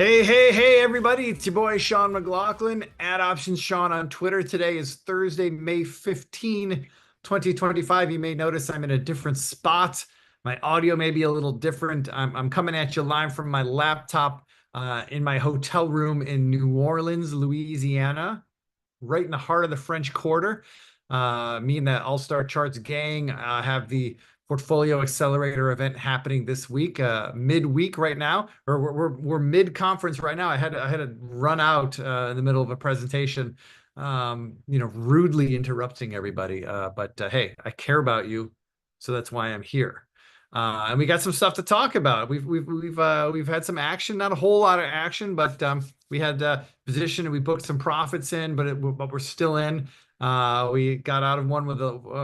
Hey, everybody. It's your boy, Sean McLaughlin, at Options Sean on Twitter. Today is Thursday, May 15, 2025. You may notice I'm in a different spot. My audio may be a little different. I'm coming at you live from my laptop in my hotel room in New Orleans, Louisiana, right in the heart of the French Quarter. Me and the All-Star Charts gang have the Portfolio Accelerator event happening this week, midweek right now, or we're mid-conference right now. I had to run out in the middle of a presentation, rudely interrupting everybody. But hey, I care about you, so that's why I'm here. And we got some stuff to talk about. We've had some action, not a whole lot of action, but we had position and we booked some profits in, but we're still in. We got out of one with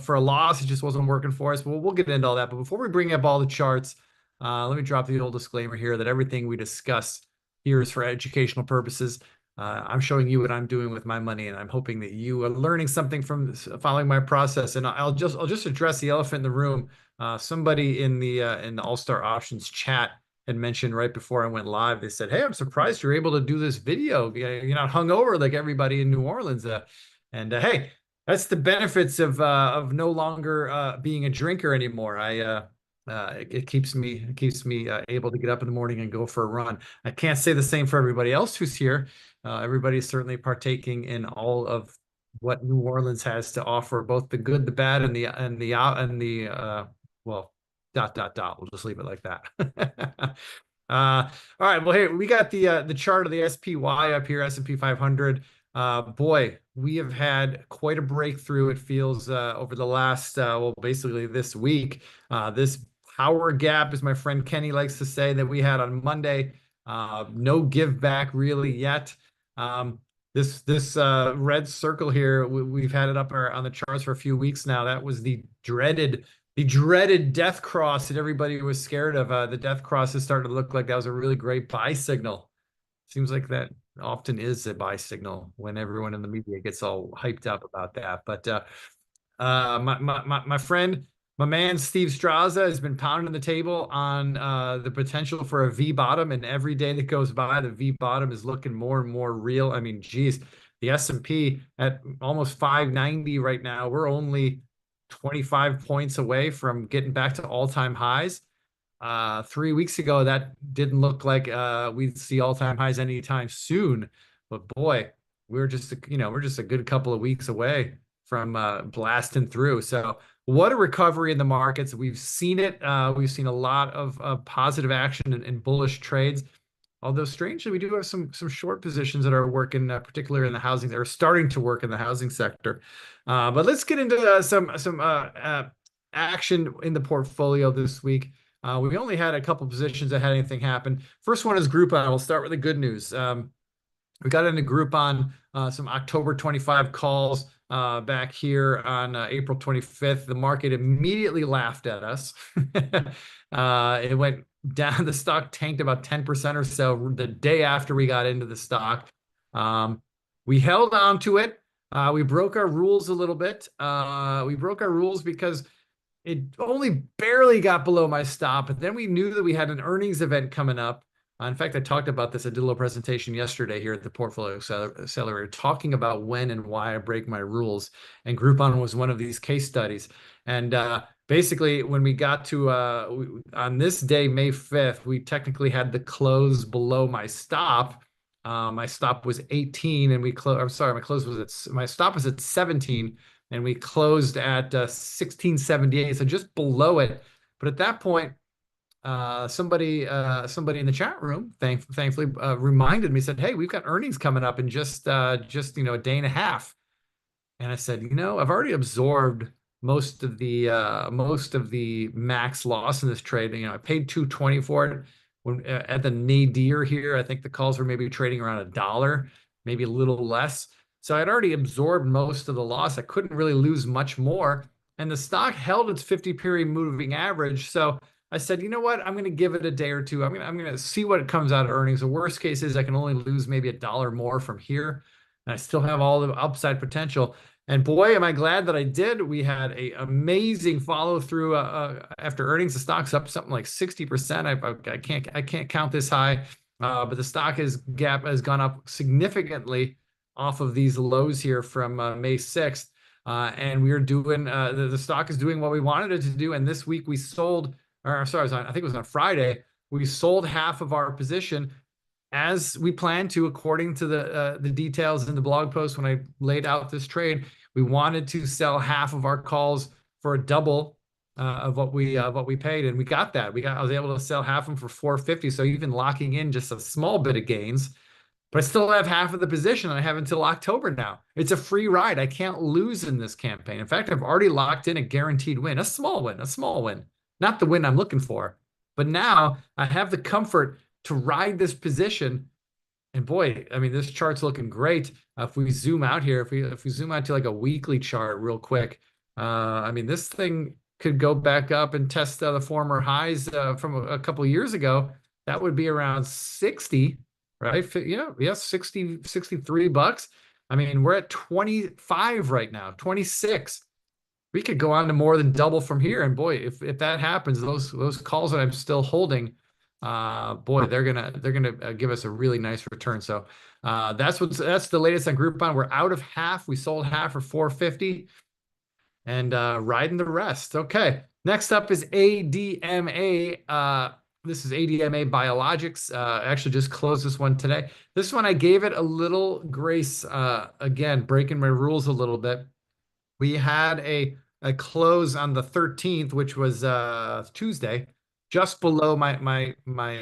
for a loss. It just wasn't working for us. But we'll get into all that. But before we bring up all the charts, let me drop the old disclaimer here that everything we discuss here is for educational purposes. I'm showing you what I'm doing with my money, and I'm hoping that you are learning something from this, following my process. And I'll just address the elephant in the room. Somebody in the All-Star Options chat had mentioned right before I went live. They said, "Hey, I'm surprised you're able to do this video. You're not hungover like everybody in New Orleans." And hey, that's the benefits of no longer being a drinker anymore. It keeps me able to get up in the morning and go for a run. I can't say the same for everybody else who's here. Everybody's certainly partaking in all of what New Orleans has to offer, both the good, the bad, and the well, dot dot dot. We'll just leave it like that. All right. Well, hey, we got the chart of the SPY up here, S&P 500. Boy, we have had quite a breakthrough, it feels, over the last, basically this week. This power gap, as my friend Kenny likes to say, that we had on Monday. No give back really yet. This red circle here, we've had it up on the charts for a few weeks now. That was the dreaded death cross that everybody was scared of. The death cross is starting to look like that was a really great buy signal. Seems like that often is a buy signal when everyone in the media gets all hyped up about that. But my friend, my man Steve Straza has been pounding the table on the potential for a V bottom, and every day that goes by, the V bottom is looking more and more real. I mean, geez, the S&P at almost 590 right now. We're only 25 points away from getting back to all-time highs. 3 weeks ago, that didn't look like we'd see all-time highs anytime soon. But boy, we're just a good couple of weeks away from blasting through. So what a recovery in the markets. We've seen it. We've seen a lot of positive action and bullish trades. Although strangely, we do have some short positions that are working, particularly in the housing, that are starting to work in the housing sector. But let's get into some action in the portfolio this week. We only had a couple positions that had anything happen. First one is Groupon. We'll start with the good news. We got into Groupon, some October 25 calls back here on April 25th. The market immediately laughed at us. It went down. The stock tanked about 10% or so the day after we got into the stock. We held on to it. We broke our rules a little bit. We broke our rules because it only barely got below my stop, but then we knew that we had an earnings event coming up. In fact, I talked about this. I did a little presentation yesterday here at the Portfolio Accelerator, talking about when and why I break my rules. And Groupon was one of these case studies. And basically, when we got to on this day, May 5th, we technically had the close below my stop. My stop was 18, and my stop was at 17. And we closed at 1678, so just below it. But at that point, somebody in the chat room, thankfully, reminded me, said, "Hey, we've got earnings coming up in just a day and a half." And I said, I've already absorbed most of the max loss in this trade. I paid $2.20 for it. When at the nadir here, I think the calls were maybe trading around $1, maybe a little less. So I'd already absorbed most of the loss. I couldn't really lose much more. And the stock held its 50-period moving average. So I said, you know what? I'm going to give it a day or two. I'm going to see what comes out of earnings. The worst case is I can only lose maybe $1 more from here. And I still have all the upside potential. And boy, am I glad that I did. We had an amazing follow through after earnings. The stock's up something like 60%. I can't count this high. but the stock has gone up significantly off of these lows here from May 6th. And we are doing the stock is doing what we wanted it to do. And this week we sold, or sorry, I think it was on Friday, we sold half of our position as we planned to, according to the details in the blog post when I laid out this trade. We wanted to sell half of our calls for a double of what we paid, and we got that. I was able to sell half of them for 450. So even locking in just a small bit of gains, but I still have half of the position, and I have until October now. It's a free ride. I can't lose in this campaign. In fact, I've already locked in a guaranteed win, a small win, not the win I'm looking for. But now I have the comfort to ride this position. And boy, I mean, this chart's looking great. If we zoom out here, if we zoom out to like a weekly chart real quick, I mean, this thing could go back up and test the former highs from a couple of years ago. That would be around 60, right? Yeah, 60, $63. I mean, we're at 25 right now, 26. We could go on to more than double from here. And boy, if that happens, those calls that I'm still holding, boy, they're gonna give us a really nice return. So that's the latest on Groupon. We're out of half. We sold half for 450, and riding the rest. Okay, next up is ADMA. This is ADMA Biologics. Actually just closed this one today. This one I gave it a little grace. Again, breaking my rules a little bit. We had a close on the 13th, which was Tuesday, just below my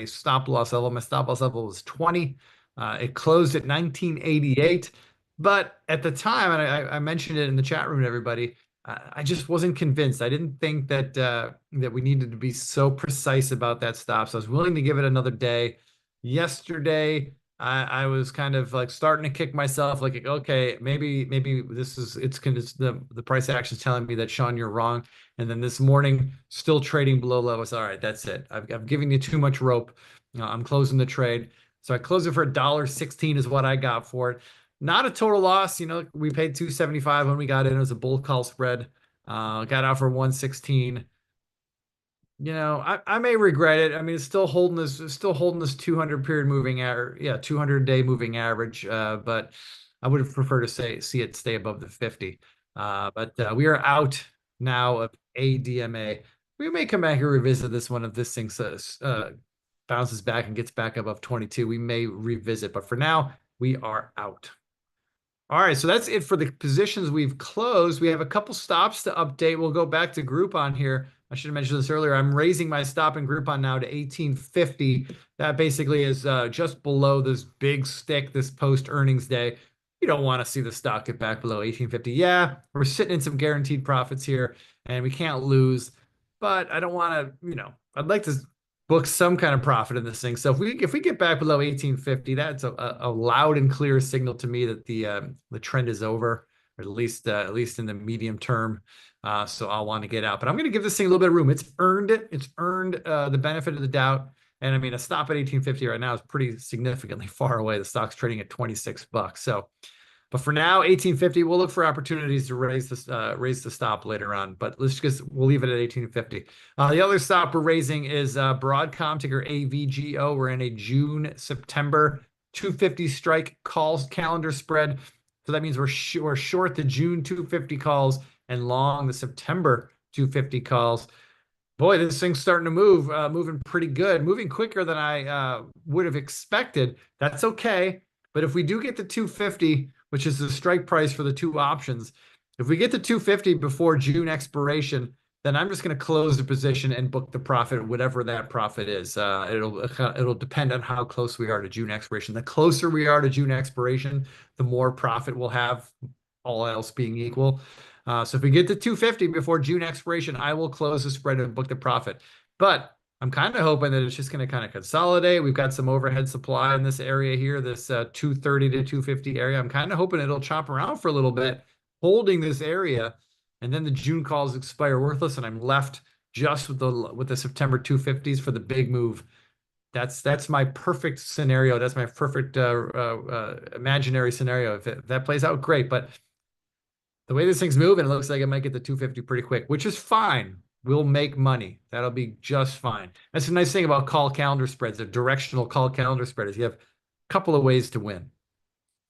stop loss level. My stop loss level was 20. It closed at 1988. But at the time, and I mentioned it in the chat room to everybody, I just wasn't convinced. I didn't think that that we needed to be so precise about that stop. So I was willing to give it another day. Yesterday, I was kind of like starting to kick myself, like, okay, maybe the price action is telling me that, Sean, you're wrong. And then this morning, still trading below levels. All right, that's it. I've given you too much rope. I'm closing the trade. So I closed it for $1.16 is what I got for it. Not a total loss. We paid $2.75 when we got in. It was a bull call spread. Got out for $1.16. I may regret it. I mean, it's still holding this 200 period moving average, 200-day moving average. But I would have preferred to see it stay above the 50. But we are out now of ADMA. We may come back and revisit this one if this thing bounces back and gets back above 22. We may revisit, but for now, we are out. All right, so that's it for the positions we've closed. We have a couple stops to update. We'll go back to Groupon here. I should have mentioned this earlier. I'm raising my stop in Groupon now to 1850. That basically is just below this big stick this post-earnings day. You don't want to see the stock get back below 1850. Yeah, we're sitting in some guaranteed profits here, and we can't lose. But I don't want to, I'd like to book some kind of profit in this thing. So if we get back below 1850, that's a loud and clear signal to me that the trend is over, or at least in the medium term. So I'll want to get out. But I'm going to give this thing a little bit of room. It's earned it. It's earned the benefit of the doubt. And I mean, a stop at 1850 right now is pretty significantly far away. The stock's trading at $26. So, but for now, 1850, we'll look for opportunities to raise the stop later on. But we'll leave it at 1850. The other stop we're raising is Broadcom, ticker AVGO. We're in a June-September 250 strike calls calendar spread. So that means we're short the June 250 calls and long the September 250 calls. Boy, this thing's starting to move, moving pretty good, moving quicker than I would have expected. That's okay. But if we do get to 250, which is the strike price for the two options, if we get to 250 before June expiration, then I'm just going to close the position and book the profit, whatever that profit is. It'll depend on how close we are to June expiration. The closer we are to June expiration, the more profit we'll have, all else being equal. So if we get to 250 before June expiration, I will close the spread and book the profit. But I'm kind of hoping that it's just going to kind of consolidate. We've got some overhead supply in this area here, this 230 to 250 area. I'm kind of hoping it'll chop around for a little bit, holding this area, and then the June calls expire worthless, and I'm left just with the September 250s for the big move. That's my perfect scenario. That's my perfect imaginary scenario. If that plays out, great. But the way this thing's moving, it looks like it might get to 250 pretty quick, which is fine. we'll make money. That'll be just fine. That's a nice thing about call calendar spreads, a directional call calendar spread is you have a couple of ways to win.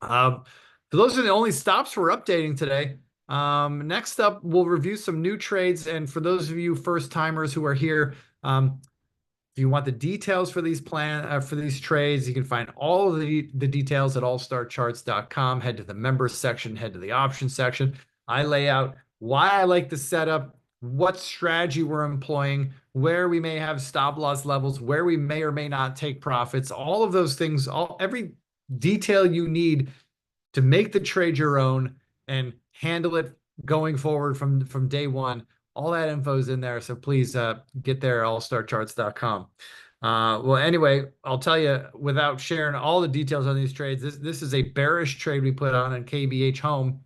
So those are the only stops we're updating today. Next up, we'll review some new trades. And for those of you first timers who are here, if you want the details for these for these trades, you can find all of the details at allstarcharts.com. Head to the members section, head to the options section. I lay out why I like the setup, what strategy we're employing, where we may have stop loss levels, where we may or may not take profits, all of those things, every detail you need to make the trade your own and handle it going forward from day one. All that info is in there. So please get there, allstarcharts.com. Well, anyway, I'll tell you without sharing all the details on these trades, this is a bearish trade we put on KBH Home,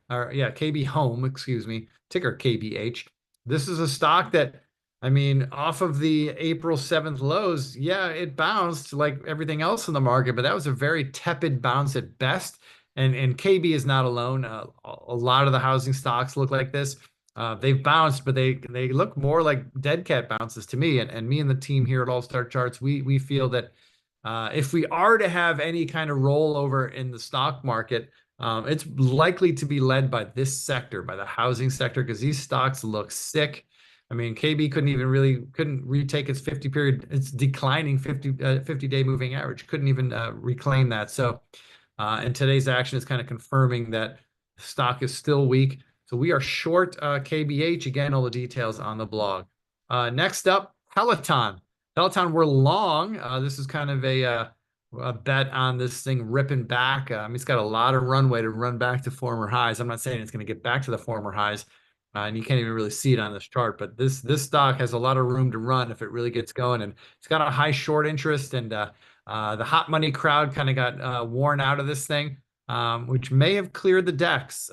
or yeah, KB Home, excuse me, ticker KBH. This is a stock that, I mean, off of the April 7th lows, yeah, it bounced like everything else in the market, but that was a very tepid bounce at best. And KB is not alone. A lot of the housing stocks look like this. They've bounced, but they look more like dead cat bounces to me. And me and the team here at All Star Charts, we feel that if we are to have any kind of rollover in the stock market, it's likely to be led by this sector, by the housing sector, because these stocks look sick. I mean, KB couldn't retake its 50 period, its declining 50-day moving average, couldn't even reclaim that. So, and today's action is kind of confirming that stock is still weak. So we are short KBH. Again, all the details on the blog. Next up, Peloton. Peloton, we're long. This is kind of a bet on this thing ripping back. It's got a lot of runway to run back to former highs. I'm not saying it's going to get back to the former highs, and you can't even really see it on this chart. But this stock has a lot of room to run if it really gets going, and it's got a high short interest. And the hot money crowd kind of got worn out of this thing, which may have cleared the decks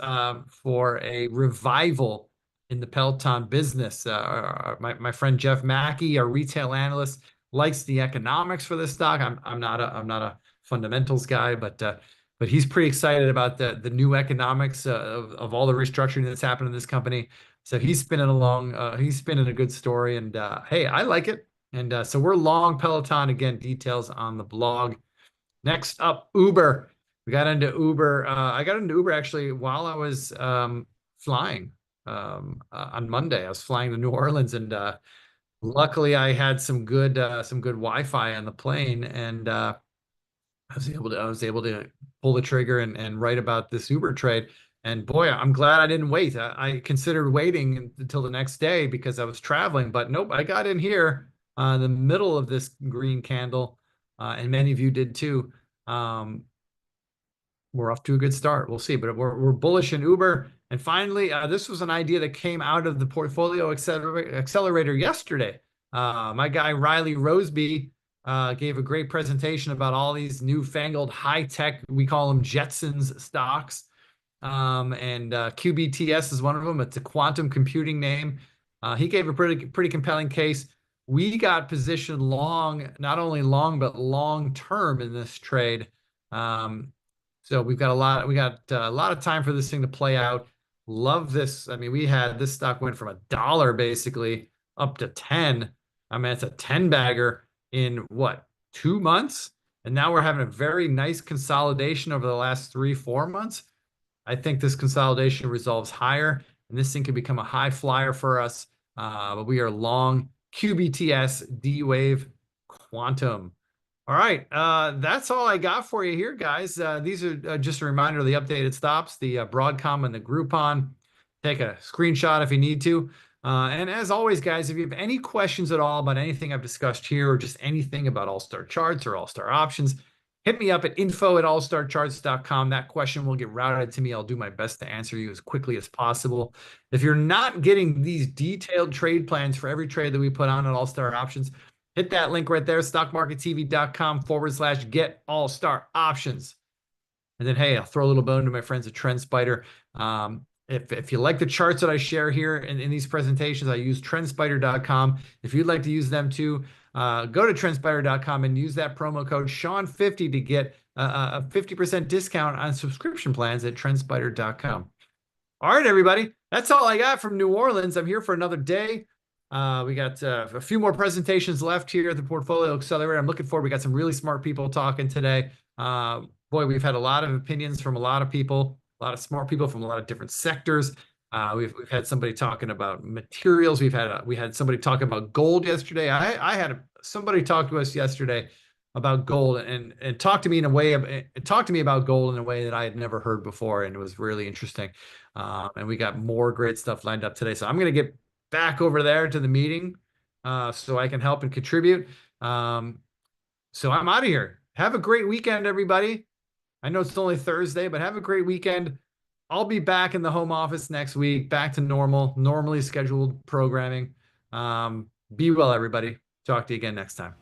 for a revival in the Peloton business. My friend Jeff Mackey, our retail analyst, likes the economics for this stock. I'm not a fundamentals guy, but he's pretty excited about the new economics of all the restructuring that's happened in this company. So he's spinning along. He's spinning a good story, and hey, I like it. And so we're long Peloton. Again, details on the blog. Next up, Uber. We got into Uber. I got into Uber actually while I was flying on Monday. I was flying to New Orleans, and luckily I had some good Wi-Fi on the plane, and I was able to pull the trigger and write about this Uber trade. And boy, I'm glad I didn't wait. I considered waiting until the next day because I was traveling, but nope, I got in here in the middle of this green candle, and many of you did too. We're off to a good start. We'll see, but we're bullish in Uber. And finally, this was an idea that came out of the portfolio accelerator yesterday. My guy Riley Roseby gave a great presentation about all these newfangled high-tech, we call them Jetsons stocks. And QBTS is one of them. It's a quantum computing name. He gave a pretty compelling case. We got positioned long, not only long, but long term in this trade. So we got a lot of time for this thing to play out. Love this. I mean, this stock went from $1 basically up to 10. I mean, it's a 10 bagger in what, 2 months? And now we're having a very nice consolidation over the last 3-4 months. I think this consolidation resolves higher, and this thing could become a high flyer for us. But we are long QBTS D-Wave Quantum. All right, that's all I got for you here, guys. These are just a reminder of the updated stops, the Broadcom and the Groupon. Take a screenshot if you need to. And as always, guys, if you have any questions at all about anything I've discussed here or just anything about All-Star Charts or All-Star Options, hit me up at info@allstarcharts.com. That question will get routed to me. I'll do my best to answer you as quickly as possible. If you're not getting these detailed trade plans for every trade that we put on at All-Star Options, hit that link right there, stockmarkettv.com/get all-star options. And then, hey, I'll throw a little bone to my friends at TrendSpider. If you like the charts that I share here in these presentations, I use trendspider.com. If you'd like to use them too, go to trendspider.com and use that promo code Sean50 to get a 50% discount on subscription plans at trendspider.com. All right, everybody, that's all I got from New Orleans. I'm here for another day. We got a few more presentations left here at the Portfolio Accelerator. I'm looking forward. We got some really smart people talking today. Boy, we've had a lot of opinions from a lot of people, a lot of smart people from a lot of different sectors. We've had somebody talking about materials. We had somebody talking about gold yesterday. I had somebody talk to us yesterday about gold and talk to me in a way of talk to me about gold in a way that I had never heard before, and it was really interesting. And we got more great stuff lined up today. So I'm gonna get back over there to the meeting so I can help and contribute. So I'm out of here. Have a great weekend, everybody. I know it's only Thursday, but have a great weekend. I'll be back in the home office next week, back to normally scheduled programming. Be well, everybody. Talk to you again next time.